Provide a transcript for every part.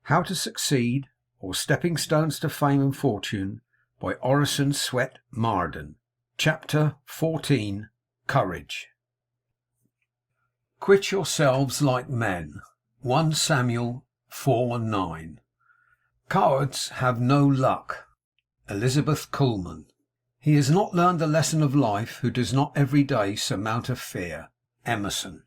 How to Succeed, or Stepping Stones to Fame and Fortune, by Orison, Swett, Marden. Chapter 14. Courage. Quit yourselves like men. 1 Samuel 4:9. Cowards have no luck. Elizabeth Kuhlman. He has not learned the lesson of life who does not every day surmount a fear. Emerson.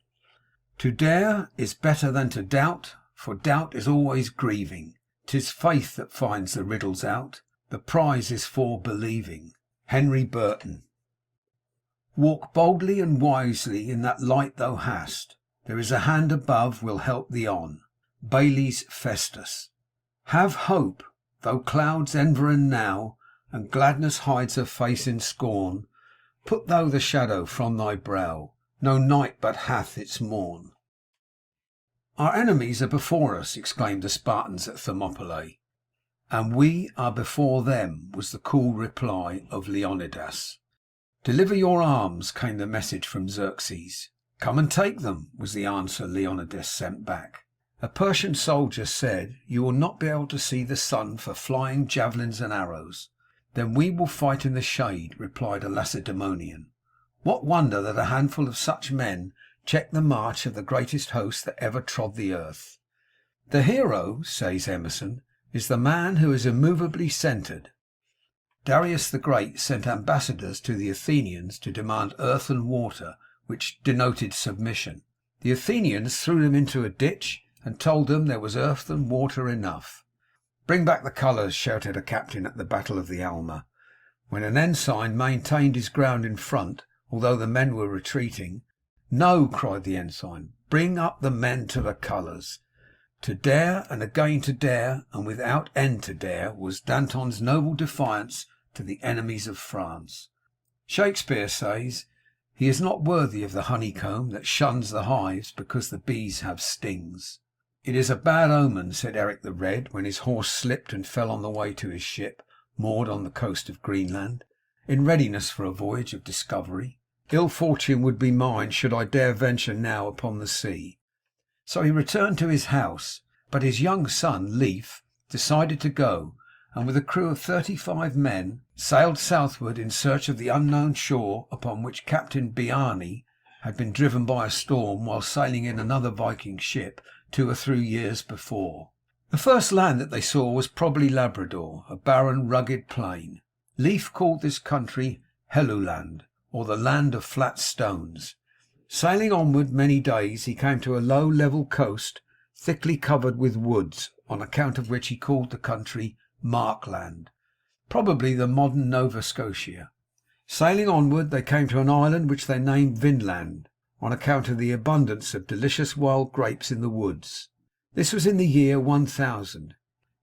To dare is better than to doubt, for doubt is always grieving. 'Tis faith that finds the riddles out. The prize is for believing. Henry Burton. Walk boldly and wisely in that light thou hast. There is a hand above will help thee on. Bailey's Festus. Have hope, though clouds environ now, and gladness hides her face in scorn. Put thou the shadow from thy brow. No night but hath its morn. Our enemies are before us, exclaimed the Spartans at Thermopylae. And we are before them, was the cool reply of Leonidas. Deliver your arms, came the message from Xerxes. Come and take them, was the answer Leonidas sent back. A Persian soldier said, you will not be able to see the sun for flying javelins and arrows. Then we will fight in the shade, replied a Lacedaemonian. What wonder that a handful of such men checked the march of the greatest host that ever trod the earth. The hero, says Emerson, is the man who is immovably centred. Darius the Great sent ambassadors to the Athenians to demand earth and water, which denoted submission. The Athenians threw them into a ditch and told them there was earth and water enough. Bring back the colours, shouted a captain at the Battle of the Alma, when an ensign maintained his ground in front, although the men were retreating. No, cried the ensign, bring up the men to the colours. To dare, and again to dare, and without end to dare, was Danton's noble defiance to the enemies of France. Shakespeare says, he is not worthy of the honeycomb that shuns the hives because the bees have stings. It is a bad omen, said Eric the Red, when his horse slipped and fell on the way to his ship, moored on the coast of Greenland, in readiness for a voyage of discovery. Ill fortune would be mine should I dare venture now upon the sea. So he returned to his house, but his young son, Leif, decided to go, and with a crew of 35 men, sailed southward in search of the unknown shore upon which Captain Bjarni had been driven by a storm while sailing in another Viking ship 2 or 3 years before. The first land that they saw was probably Labrador, a barren, rugged plain. Leif called this country Helluland, or the land of flat stones. Sailing onward many days, he came to a low level coast, thickly covered with woods, on account of which he called the country Markland, probably the modern Nova Scotia. Sailing onward, they came to an island which they named Vinland, on account of the abundance of delicious wild grapes in the woods. This was in the year 1000.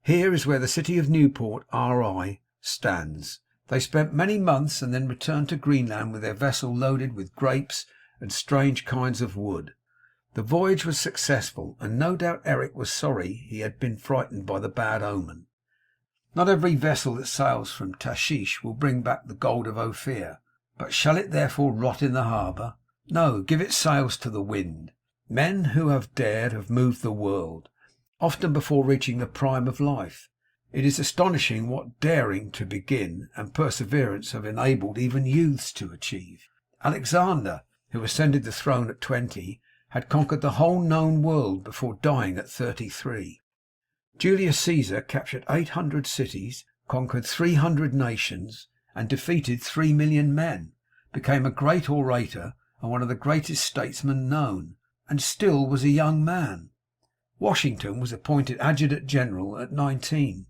Here is where the city of Newport, R.I., stands. They spent many months and then returned to Greenland with their vessel loaded with grapes and strange kinds of wood. The voyage was successful, and no doubt Eric was sorry he had been frightened by the bad omen. Not every vessel that sails from Tashish will bring back the gold of Ophir, but shall it therefore rot in the harbour? No, give it sails to the wind. Men who have dared have moved the world, often before reaching the prime of life. It is astonishing what daring to begin and perseverance have enabled even youths to achieve. Alexander, who ascended the throne at 20, had conquered the whole known world before dying at 33. Julius Caesar captured 800 cities, conquered 300 nations, and defeated 3 million men, became a great orator and one of the greatest statesmen known, and still was a young man. Washington was appointed adjutant general at 19.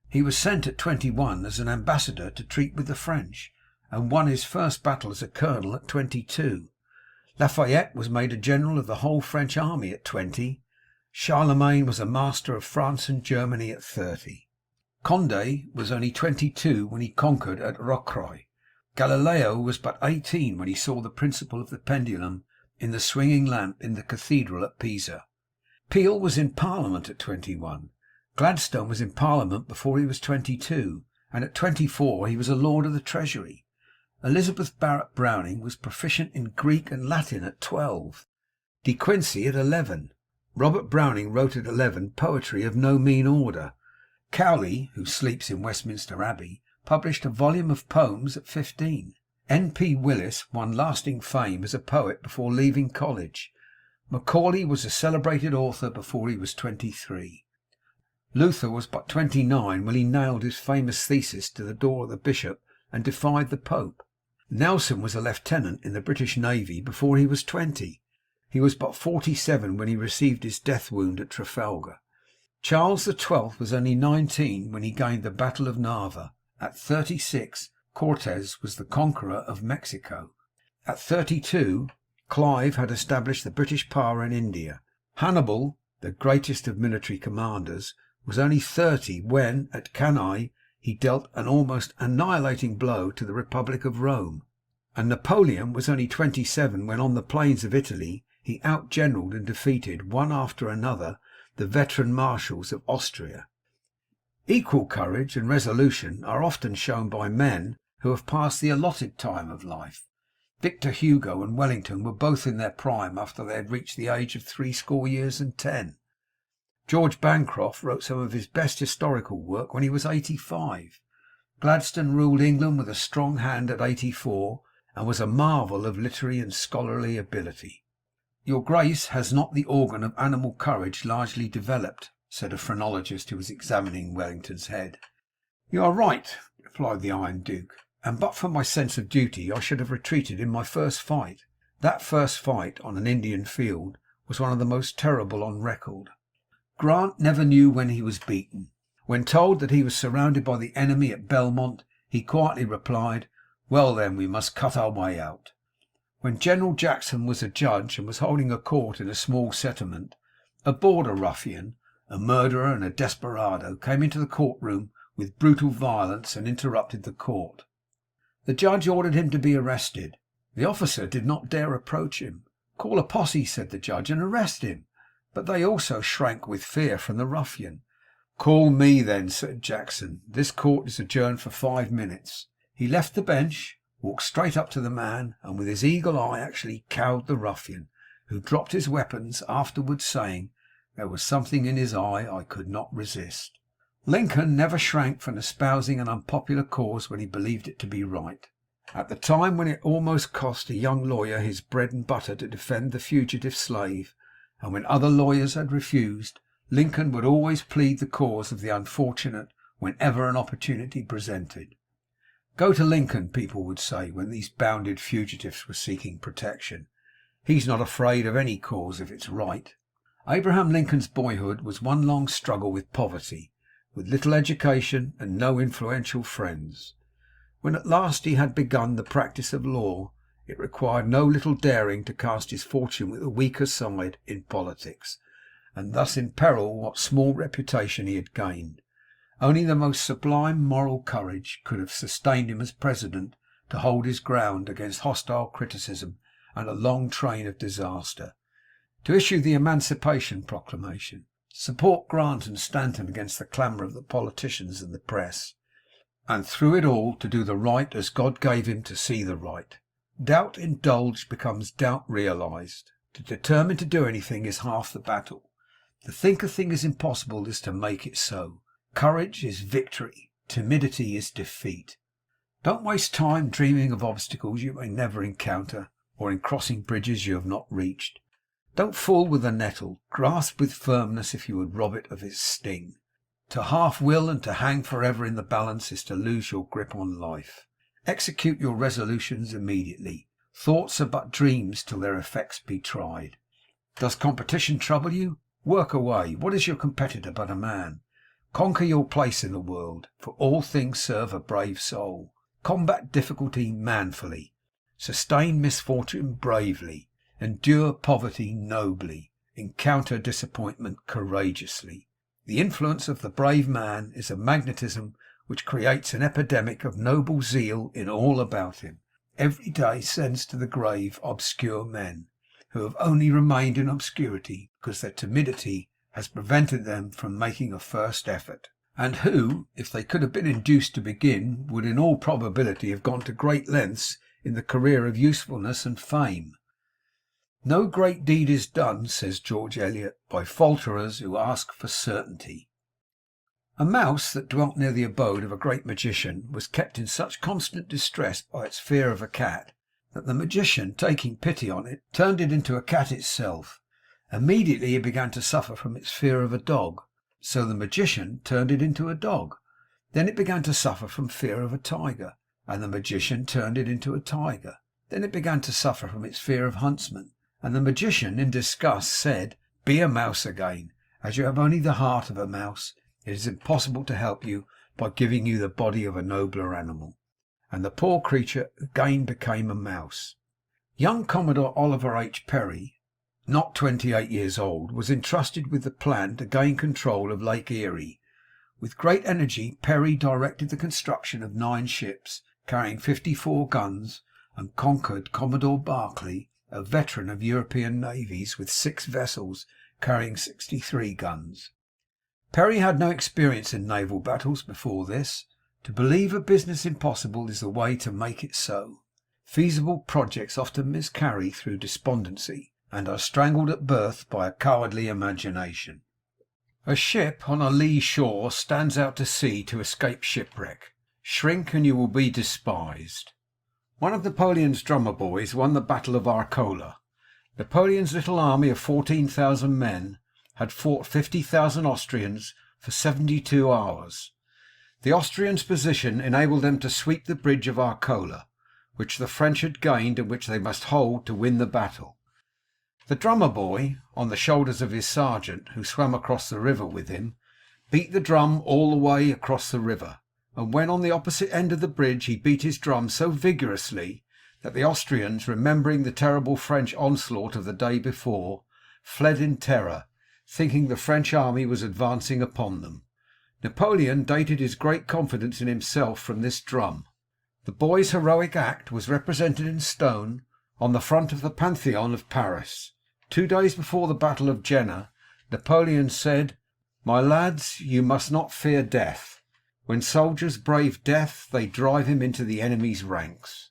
He was sent at 21 as an ambassador to treat with the French, and won his first battle as a colonel at 22. Lafayette was made a general of the whole French army at 20. Charlemagne was a master of France and Germany at 30. Condé was only 22 when he conquered at Rocroi. Galileo was but 18 when he saw the principle of the pendulum in the swinging lamp in the cathedral at Pisa. Peel was in Parliament at 21. Gladstone was in Parliament before he was 22, and at 24 he was a Lord of the Treasury. Elizabeth Barrett Browning was proficient in Greek and Latin at 12. De Quincey at 11. Robert Browning wrote at 11 poetry of no mean order. Cowley, who sleeps in Westminster Abbey, published a volume of poems at 15. N.P. Willis won lasting fame as a poet before leaving college. Macaulay was a celebrated author before he was 23. Luther was but 29 when he nailed his famous thesis to the door of the bishop and defied the Pope. Nelson was a lieutenant in the British Navy before he was 20. He was but 47 when he received his death wound at Trafalgar. Charles XII was only 19 when he gained the Battle of Narva. At 36, Cortes was the conqueror of Mexico. At 32, Clive had established the British power in India. Hannibal, the greatest of military commanders, was only 30 when, at Cannae, he dealt an almost annihilating blow to the Republic of Rome. And Napoleon was only 27 when, on the plains of Italy, he outgeneralled and defeated, one after another, the veteran marshals of Austria. Equal courage and resolution are often shown by men who have passed the allotted time of life. Victor Hugo and Wellington were both in their prime after they had reached the age of 70. George Bancroft wrote some of his best historical work when he was 85. Gladstone ruled England with a strong hand at 84, and was a marvel of literary and scholarly ability. "Your Grace has not the organ of animal courage largely developed," said a phrenologist who was examining Wellington's head. "You are right," replied the Iron Duke, "and but for my sense of duty I should have retreated in my first fight." That first fight on an Indian field was one of the most terrible on record. Grant never knew when he was beaten. When told that he was surrounded by the enemy at Belmont, he quietly replied, "Well then, we must cut our way out." When General Jackson was a judge and was holding a court in a small settlement, a border ruffian, a murderer and a desperado, came into the courtroom with brutal violence and interrupted the court. The judge ordered him to be arrested. The officer did not dare approach him. "Call a posse," said the judge, "and arrest him." But they also shrank with fear from the ruffian. "Call me then," said Jackson. "This court is adjourned for 5 minutes." He left the bench, walked straight up to the man, and with his eagle eye actually cowed the ruffian, who dropped his weapons, afterwards saying, "There was something in his eye I could not resist." Lincoln never shrank from espousing an unpopular cause when he believed it to be right. At the time when it almost cost a young lawyer his bread and butter to defend the fugitive slave, and when other lawyers had refused, Lincoln would always plead the cause of the unfortunate whenever an opportunity presented. "Go to Lincoln," people would say when these bounded fugitives were seeking protection. "He's not afraid of any cause if it's right." Abraham Lincoln's boyhood was one long struggle with poverty, with little education and no influential friends. When at last he had begun the practice of law, it required no little daring to cast his fortune with the weaker side in politics, and thus imperil what small reputation he had gained. Only the most sublime moral courage could have sustained him as president to hold his ground against hostile criticism and a long train of disaster, to issue the Emancipation Proclamation, support Grant and Stanton against the clamour of the politicians and the press, and through it all to do the right as God gave him to see the right. Doubt indulged becomes doubt realized. To determine to do anything is half the battle. To think a thing is impossible is to make it so. Courage is victory. Timidity is defeat. Don't waste time dreaming of obstacles you may never encounter, or in crossing bridges you have not reached. Don't fool with the nettle. Grasp with firmness if you would rob it of its sting. To half will and to hang forever in the balance is to lose your grip on life. Execute your resolutions immediately. Thoughts are but dreams till their effects be tried. Does competition trouble you? Work away. What is your competitor but a man? Conquer your place in the world, for all things serve a brave soul. Combat difficulty manfully. Sustain misfortune bravely. Endure poverty nobly. Encounter disappointment courageously. The influence of the brave man is a magnetism which creates an epidemic of noble zeal in all about him. Every day sends to the grave obscure men, who have only remained in obscurity because their timidity has prevented them from making a first effort, and who, if they could have been induced to begin, would in all probability have gone to great lengths in the career of usefulness and fame. No great deed is done, says George Eliot, by falterers who ask for certainty. A mouse that dwelt near the abode of a great magician was kept in such constant distress by its fear of a cat, that the magician, taking pity on it, turned it into a cat itself. Immediately it began to suffer from its fear of a dog, so the magician turned it into a dog. Then it began to suffer from fear of a tiger, and the magician turned it into a tiger. Then it began to suffer from its fear of huntsmen, and the magician, in disgust, said, "Be a mouse again. As you have only the heart of a mouse, it is impossible to help you by giving you the body of a nobler animal." And the poor creature again became a mouse. Young Commodore Oliver H. Perry, not 28 years old, was entrusted with the plan to gain control of Lake Erie. With great energy Perry directed the construction of 9 ships carrying 54 guns, and conquered Commodore Barclay, a veteran of European navies, with 6 vessels carrying 63 guns. Perry had no experience in naval battles before this. To believe a business impossible is the way to make it so. Feasible projects often miscarry through despondency, and are strangled at birth by a cowardly imagination. A ship on a lee shore stands out to sea to escape shipwreck. Shrink and you will be despised. One of Napoleon's drummer boys won the battle of Arcola. Napoleon's little army of 14,000 men had fought 50,000 Austrians for 72 hours. The Austrians' position enabled them to sweep the bridge of Arcola, which the French had gained and which they must hold to win the battle. The drummer boy, on the shoulders of his sergeant, who swam across the river with him, beat the drum all the way across the river, and when on the opposite end of the bridge he beat his drum so vigorously that the Austrians, remembering the terrible French onslaught of the day before, fled in terror, thinking the French army was advancing upon them. Napoleon dated his great confidence in himself from this drum. The boy's heroic act was represented in stone on the front of the Pantheon of Paris. 2 days before the Battle of Jena, Napoleon said, "My lads, you must not fear death. When soldiers brave death, they drive him into the enemy's ranks."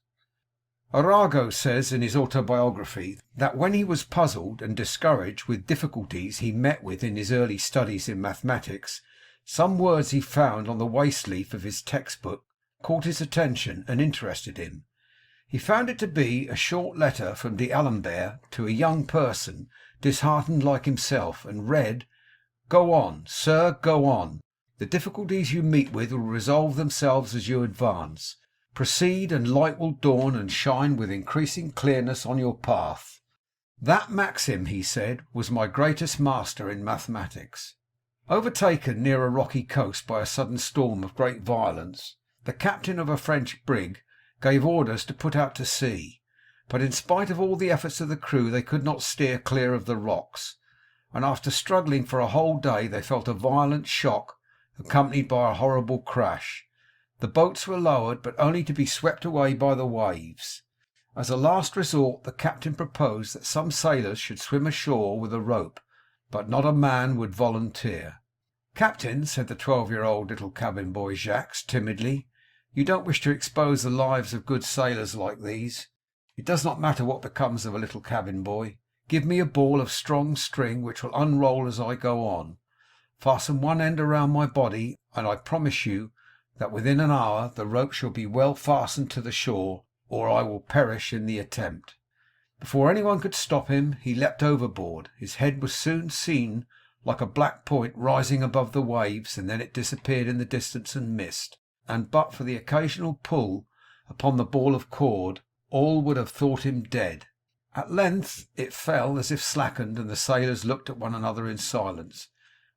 Arago says in his autobiography that when he was puzzled and discouraged with difficulties he met with in his early studies in mathematics, some words he found on the waste leaf of his textbook caught his attention and interested him. He found it to be a short letter from D'Alembert to a young person disheartened like himself, and read, "Go on, sir, go on. The difficulties you meet with will resolve themselves as you advance. Proceed, and light will dawn and shine with increasing clearness on your path." That maxim, he said, was my greatest master in mathematics. Overtaken near a rocky coast by a sudden storm of great violence, the captain of a French brig gave orders to put out to sea, but in spite of all the efforts of the crew they could not steer clear of the rocks, and after struggling for a whole day they felt a violent shock accompanied by a horrible crash. The boats were lowered, but only to be swept away by the waves. As a last resort the captain proposed that some sailors should swim ashore with a rope, but not a man would volunteer. "Captain," said the 12-year-old little cabin boy Jacques timidly, "you don't wish to expose the lives of good sailors like these. It does not matter what becomes of a little cabin boy. Give me a ball of strong string which will unroll as I go on. Fasten one end around my body, and I promise you that within an hour the rope shall be well fastened to the shore, or I will perish in the attempt." Before anyone could stop him, he leapt overboard. His head was soon seen like a black point rising above the waves, and then it disappeared in the distance and mist, and but for the occasional pull upon the ball of cord, all would have thought him dead. At length it fell as if slackened, and the sailors looked at one another in silence,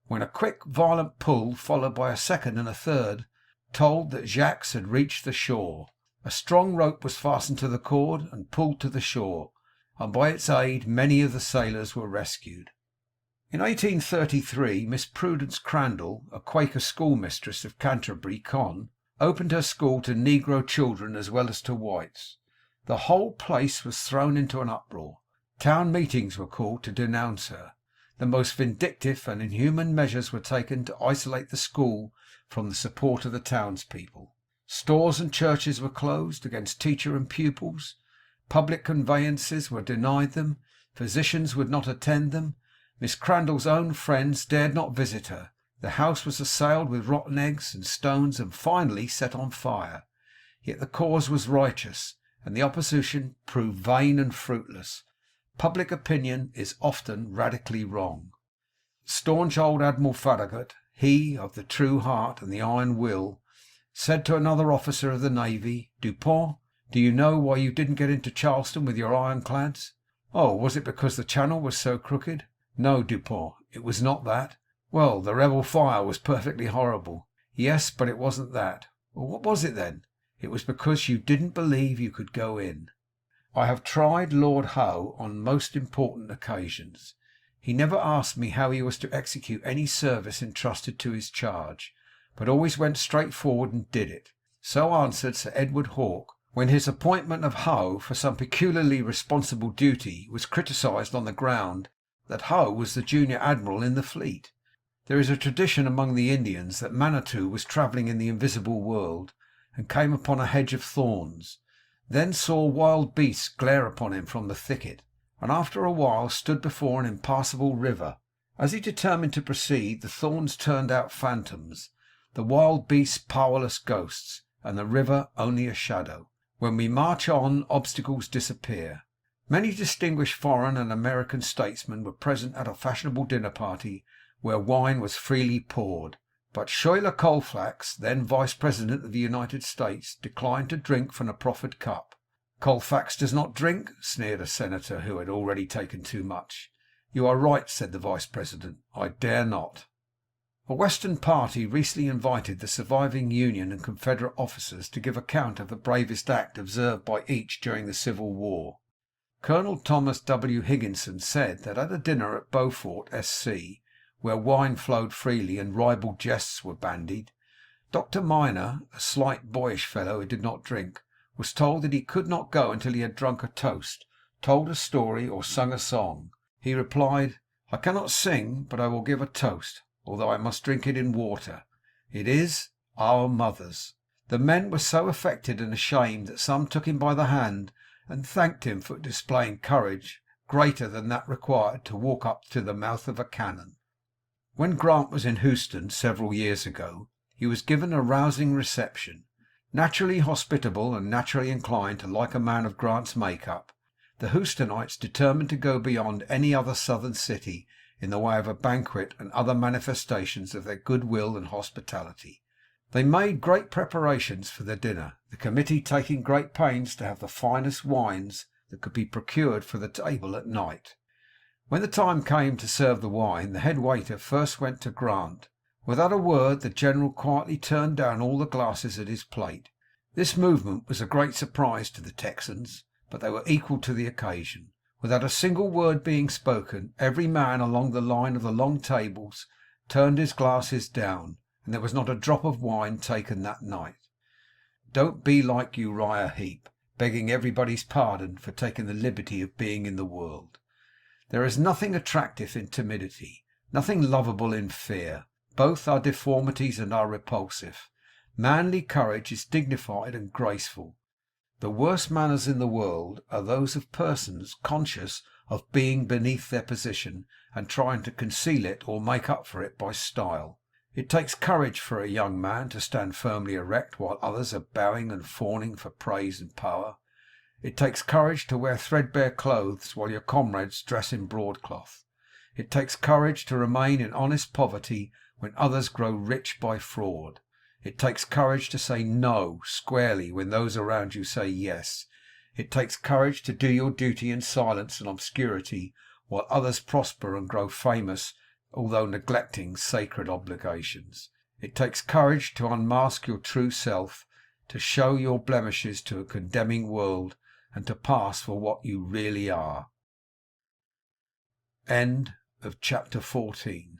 when a quick violent pull, followed by a second and a third, told that Jacques had reached the shore. A strong rope was fastened to the cord and pulled to the shore, and by its aid many of the sailors were rescued. In 1833 Miss Prudence Crandall, a Quaker schoolmistress of Canterbury, Con, opened her school to negro children as well as to whites. The whole place was thrown into an uproar. Town meetings were called to denounce her. The most vindictive and inhuman measures were taken to isolate the school from the support of the townspeople. Stores and churches were closed against teacher and pupils. Public conveyances were denied them. Physicians would not attend them. Miss Crandall's own friends dared not visit her. The house was assailed with rotten eggs and stones, and finally set on fire. Yet the cause was righteous, and the opposition proved vain and fruitless. Public opinion is often radically wrong. Staunch old Admiral Farragut, he of the true heart and the iron will, said to another officer of the Navy, "Dupont, do you know why you didn't get into Charleston with your ironclads?" "Oh, was it because the channel was so crooked?" "No, Dupont, it was not that." "Well, the rebel fire was perfectly horrible." "Yes, but it wasn't that." "Well, what was it then?" "It was because you didn't believe you could go in." I have tried Lord Howe on most important occasions. He never asked me how he was to execute any service entrusted to his charge, but always went straight forward and did it. So answered Sir Edward Hawke, when his appointment of Howe for some peculiarly responsible duty was criticised on the ground that Howe was the junior admiral in the fleet. There is a tradition among the Indians that Manitou was travelling in the invisible world, and came upon a hedge of thorns, then saw wild beasts glare upon him from the thicket, and after a while stood before an impassable river. As he determined to proceed, the thorns turned out phantoms, the wild beasts powerless ghosts, and the river only a shadow. When we march on, obstacles disappear. Many distinguished foreign and American statesmen were present at a fashionable dinner party where wine was freely poured, but Schuyler Colfax, then Vice President of the United States, declined to drink from the proffered cup. "Colfax does not drink?" sneered a senator who had already taken too much. "You are right," said the Vice President. "I dare not." A Western party recently invited the surviving Union and Confederate officers to give account of the bravest act observed by each during the Civil War. Colonel Thomas W. Higginson said that at a dinner at Beaufort, S.C., where wine flowed freely and ribald jests were bandied, Dr. Minor, a slight boyish fellow who did not drink, was told that he could not go until he had drunk a toast, told a story, or sung a song. He replied, "I cannot sing, but I will give a toast, although I must drink it in water. It is Our Mothers." The men were so affected and ashamed that some took him by the hand and thanked him for displaying courage greater than that required to walk up to the mouth of a cannon. When Grant was in Houston several years ago, he was given a rousing reception. Naturally hospitable and naturally inclined to like a man of Grant's make-up, the Houstonites determined to go beyond any other southern city in the way of a banquet and other manifestations of their goodwill and hospitality. They made great preparations for the dinner, the committee taking great pains to have the finest wines that could be procured for the table at night. When the time came to serve the wine, the head waiter first went to Grant. Without a word, the general quietly turned down all the glasses at his plate. This movement was a great surprise to the Texans, but they were equal to the occasion. Without a single word being spoken, every man along the line of the long tables turned his glasses down, and there was not a drop of wine taken that night. Don't be like Uriah Heep, begging everybody's pardon for taking the liberty of being in the world. There is nothing attractive in timidity, nothing lovable in fear. Both are deformities and are repulsive. Manly courage is dignified and graceful. The worst manners in the world are those of persons conscious of being beneath their position and trying to conceal it or make up for it by style. It takes courage for a young man to stand firmly erect while others are bowing and fawning for praise and power. It takes courage to wear threadbare clothes while your comrades dress in broadcloth. It takes courage to remain in honest poverty when others grow rich by fraud. It takes courage to say no squarely when those around you say yes. It takes courage to do your duty in silence and obscurity while others prosper and grow famous, although neglecting sacred obligations. It takes courage to unmask your true self, to show your blemishes to a condemning world, and to pass for what you really are. End of chapter 14.